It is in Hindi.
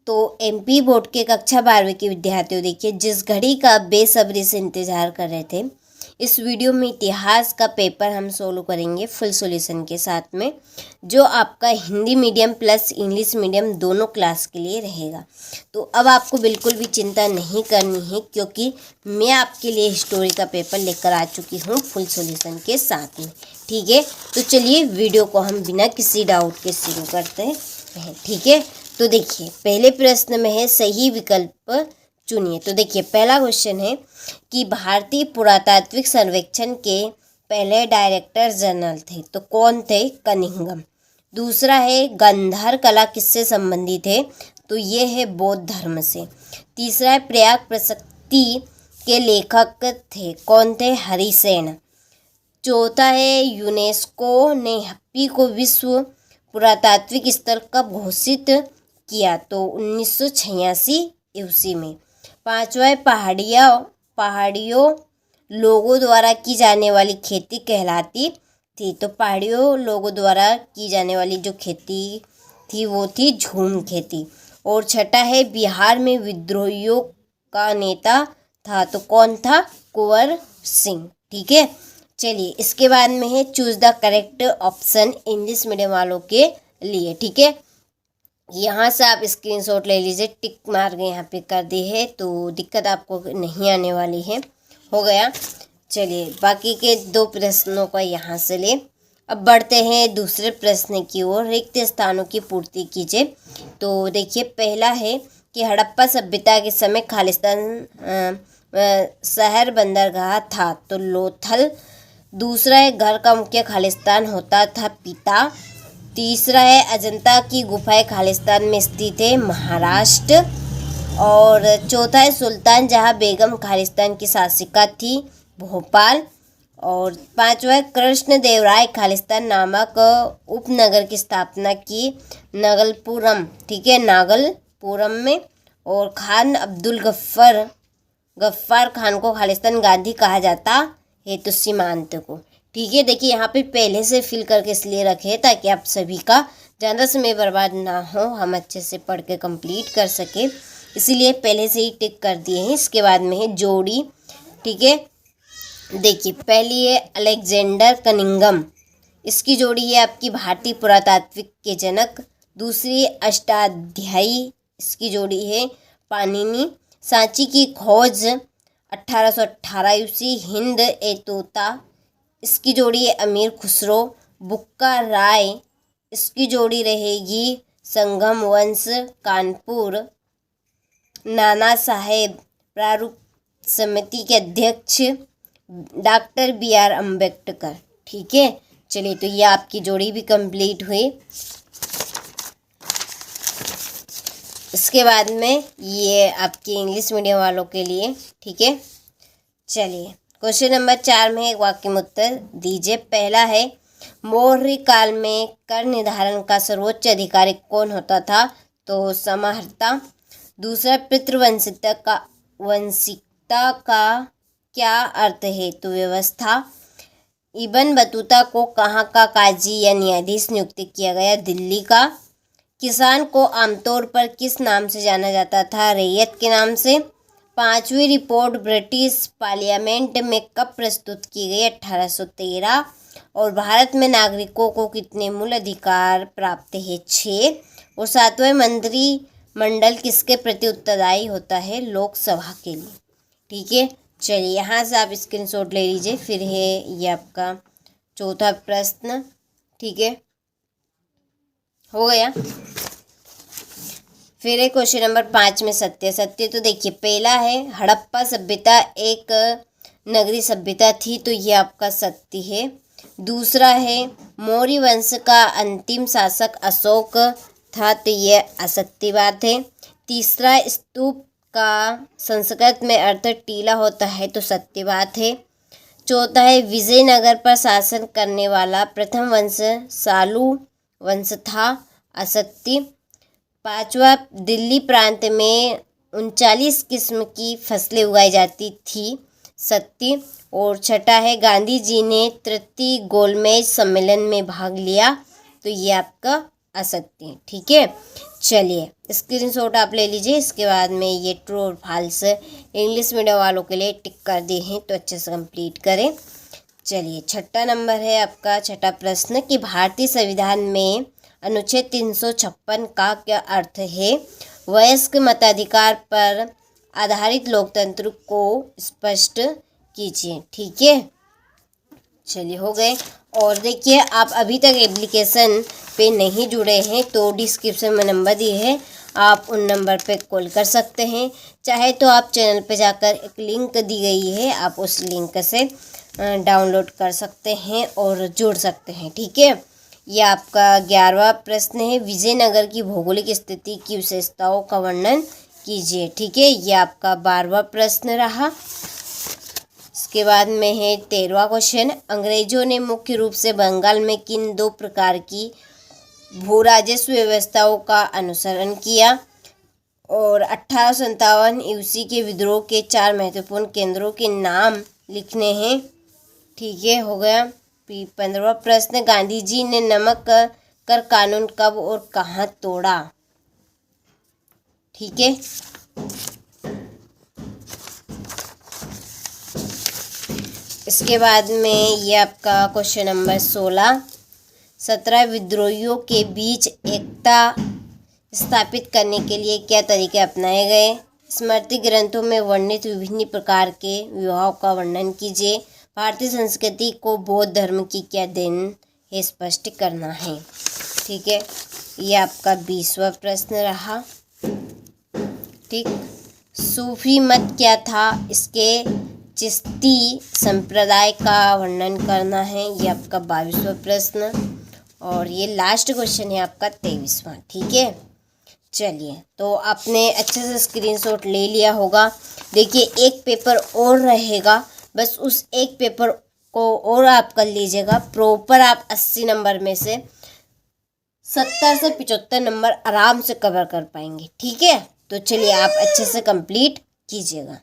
तो एमपी बोर्ड के कक्षा 12वीं के विद्यार्थियों, देखिए जिस घड़ी का बेसब्री से इंतज़ार कर रहे थे, इस वीडियो में इतिहास का पेपर हम सोल्व करेंगे फुल सॉल्यूशन के साथ में, जो आपका Hindi medium plus English medium दोनों क्लास के लिए रहेगा। तो अब आपको बिल्कुल भी चिंता नहीं करनी है, क्योंकि मैं आपके लिए हिस्टोरी का पेपर लेकर आ चुकी हूँ फुल सॉल्यूशन के साथ में। ठीक है, तो चलिए वीडियो को हम बिना किसी डाउट के शुरू करते हैं। ठीक है, तो देखिए पहले प्रश्न में है सही विकल्प चुनिए। तो देखिए पहला क्वेश्चन है कि भारतीय पुरातात्विक सर्वेक्षण के पहले डायरेक्टर जनरल थे, तो कौन थे? कनिंघम। दूसरा है गांधार कला किससे संबंधित है? तो ये है बौद्ध धर्म से। तीसरा है प्रयाग प्रशस्ति के लेखक थे, कौन थे? हरिसेन। चौथा है यूनेस्को ने हम्पी को विश्व पुरातात्विक स्थल कब घोषित किया? तो 1986 ईस्वी में। पांचवा है पहाड़ियों लोगों द्वारा की जाने वाली खेती कहलाती थी, तो पहाड़ियों लोगों द्वारा की जाने वाली जो खेती थी वो थी झूम खेती। और छठा है बिहार में विद्रोहियों का नेता था, तो कौन था? कुंवर सिंह। ठीक है, चलिए इसके बाद में है choose the correct option English medium वालों के लिए। ठीक है, यहाँ से आप स्क्रीनशॉट ले लीजिए, टिक मार के यहाँ पे कर दी है, तो दिक्कत आपको नहीं आने वाली है। हो गया, चलिए बाकी के दो प्रश्नों का यहाँ से ले। अब बढ़ते हैं दूसरे प्रश्न की ओर, रिक्त स्थानों की पूर्ति कीजिए। तो देखिए पहला है कि हड़प्पा सभ्यता के समय खालिस्तान शहर बंदरगाह था, तो लोथल। दूसरा है घर का मुख्य खालिस्तान होता था पिता। तीसरा है अजंता की गुफाएं खालिस्तान में स्थित है, महाराष्ट्र। और चौथा है सुल्तान जहां बेगम खालिस्तान की शासिका थी, भोपाल। और पांचवा है कृष्णदेवराय खालिस्तान नामक उपनगर की स्थापना की, नागलपुरम। ठीक है, नागलपुरम में। और खान अब्दुल गफ्फार खान को खालिस्तान गांधी कहा जाता है, तो सीमांत को। ठीक है, देखिए यहाँ पे पहले से फिल करके इसलिए रखे ताकि आप सभी का ज़्यादा समय बर्बाद ना हो, हम अच्छे से पढ़ के कंप्लीट कर सके, इसीलिए पहले से ही टिक कर दिए हैं। इसके बाद में है जोड़ी। ठीक है, देखिए पहली है अलेक्जेंडर कनिंघम, इसकी जोड़ी है आपकी भारतीय पुरातात्विक के जनक। दूसरी अष्टाध्यायी, इसकी जोड़ी है पाणिनि। सांची की खोज 1818 ईस्वी, हिंद ए तोता, इसकी जोड़ी है अमीर खुसरो। बुक्का राय, इसकी जोड़ी रहेगी संगम वंश, कानपुर। नाना साहेब प्रारूप समिति के अध्यक्ष, डॉक्टर BR अम्बेडकर। ठीक है, चलिए तो ये आपकी जोड़ी भी कंप्लीट हुई। इसके बाद में ये आपके इंग्लिश मीडियम वालों के लिए। ठीक है, चलिए क्वेश्चन नंबर 4 में एक वाक्य में उत्तर दीजिए। पहला है मौर्य काल में कर निर्धारण का सर्वोच्च अधिकारी कौन होता था? तो समाहर्ता। दूसरा पितृवंशिकता का क्या अर्थ है? तो व्यवस्था। इब्न बतूता को कहाँ का काजी या न्यायाधीश नियुक्त किया गया? दिल्ली का। किसान को आमतौर पर किस नाम से जाना जाता था? रैयत के नाम से। पांचवी रिपोर्ट ब्रिटिश पार्लियामेंट में कब प्रस्तुत की गई? 1813। और भारत में नागरिकों को कितने मूल अधिकार प्राप्त है? 6। और सातवें मंत्रिमंडल किसके प्रति उत्तरदायी होता है? लोकसभा के लिए। ठीक है, चलिए यहाँ से आप स्क्रीनशॉट ले लीजिए। फिर है ये आपका चौथा प्रश्न। ठीक है, हो गया। फिर है क्वेश्चन नंबर 5 में सत्य। तो देखिए पहला है हड़प्पा सभ्यता एक नगरीय सभ्यता थी, तो ये आपका सत्य है। दूसरा है मौर्य वंश का अंतिम शासक अशोक था, तो ये असत्य बात है। तीसरा स्तूप का संस्कृत में अर्थ टीला होता है, तो सत्य बात है। चौथा है विजयनगर पर शासन करने वाला प्रथम वंश सालू वंश था, असत्य। पांचवा दिल्ली प्रांत में 39 किस्म की फसलें उगाई जाती थी, सत्य। और छठा है गांधी जी ने तृतीय गोलमेज सम्मेलन में भाग लिया, तो ये आपका असत्य है। ठीक है, चलिए स्क्रीनशॉट आप ले लीजिए। इसके बाद में ये ट्रू और फॉल्स इंग्लिश मीडियम वालों के लिए टिक कर दिए हैं, तो अच्छे से कंप्लीट करें। चलिए छठा नंबर है आपका, छठा प्रश्न कि भारतीय संविधान में अनुच्छेद 356 का क्या अर्थ है? वयस्क मताधिकार पर आधारित लोकतंत्र को स्पष्ट कीजिए। ठीक है, चलिए हो गए। और देखिए आप अभी तक एप्लीकेशन पे नहीं जुड़े हैं तो डिस्क्रिप्शन में नंबर दिए हैं, आप उन नंबर पे कॉल कर सकते हैं। चाहे तो आप चैनल पे जाकर एक लिंक दी गई है, आप उस लिंक से डाउनलोड कर सकते हैं और जुड़ सकते हैं। ठीक है, ये आपका 11वां प्रश्न है, विजयनगर की भौगोलिक स्थिति की विशेषताओं का वर्णन कीजिए। ठीक है, ये आपका 12वां प्रश्न रहा। इसके बाद में है 13वां क्वेश्चन, अंग्रेजों ने मुख्य रूप से बंगाल में किन 2 प्रकार की भू राजस्व व्यवस्थाओं का अनुसरण किया? और 1857 ईस्वी के विद्रोह के 4 महत्वपूर्ण केंद्रों के नाम लिखने हैं। ठीक है, हो गया। 15वां प्रश्न, गांधी जी ने नमक कर कानून कब और कहाँ तोड़ा? ठीक है, इसके बाद में ये आपका क्वेश्चन नंबर 16, 17 विद्रोहियों के बीच एकता स्थापित करने के लिए क्या तरीके अपनाए गए? स्मृति ग्रंथों में वर्णित विभिन्न प्रकार के विवाहों का वर्णन कीजिए। भारतीय संस्कृति को बौद्ध धर्म की क्या देन है, स्पष्ट करना है। ठीक है, ये आपका 20वां प्रश्न रहा। ठीक, सूफी मत क्या था? इसके चिश्ती संप्रदाय का वर्णन करना है। ये आपका 22वां प्रश्न। और ये लास्ट क्वेश्चन है आपका 23वां। ठीक है, चलिए तो आपने अच्छे से स्क्रीनशॉट ले लिया होगा। देखिए एक पेपर और रहेगा, बस उस एक पेपर को और आप कर लीजिएगा। प्रॉपर आप 80 नंबर में से 70 से 75 नंबर आराम से कवर कर पाएंगे। ठीक है, तो चलिए आप अच्छे से कंप्लीट कीजिएगा।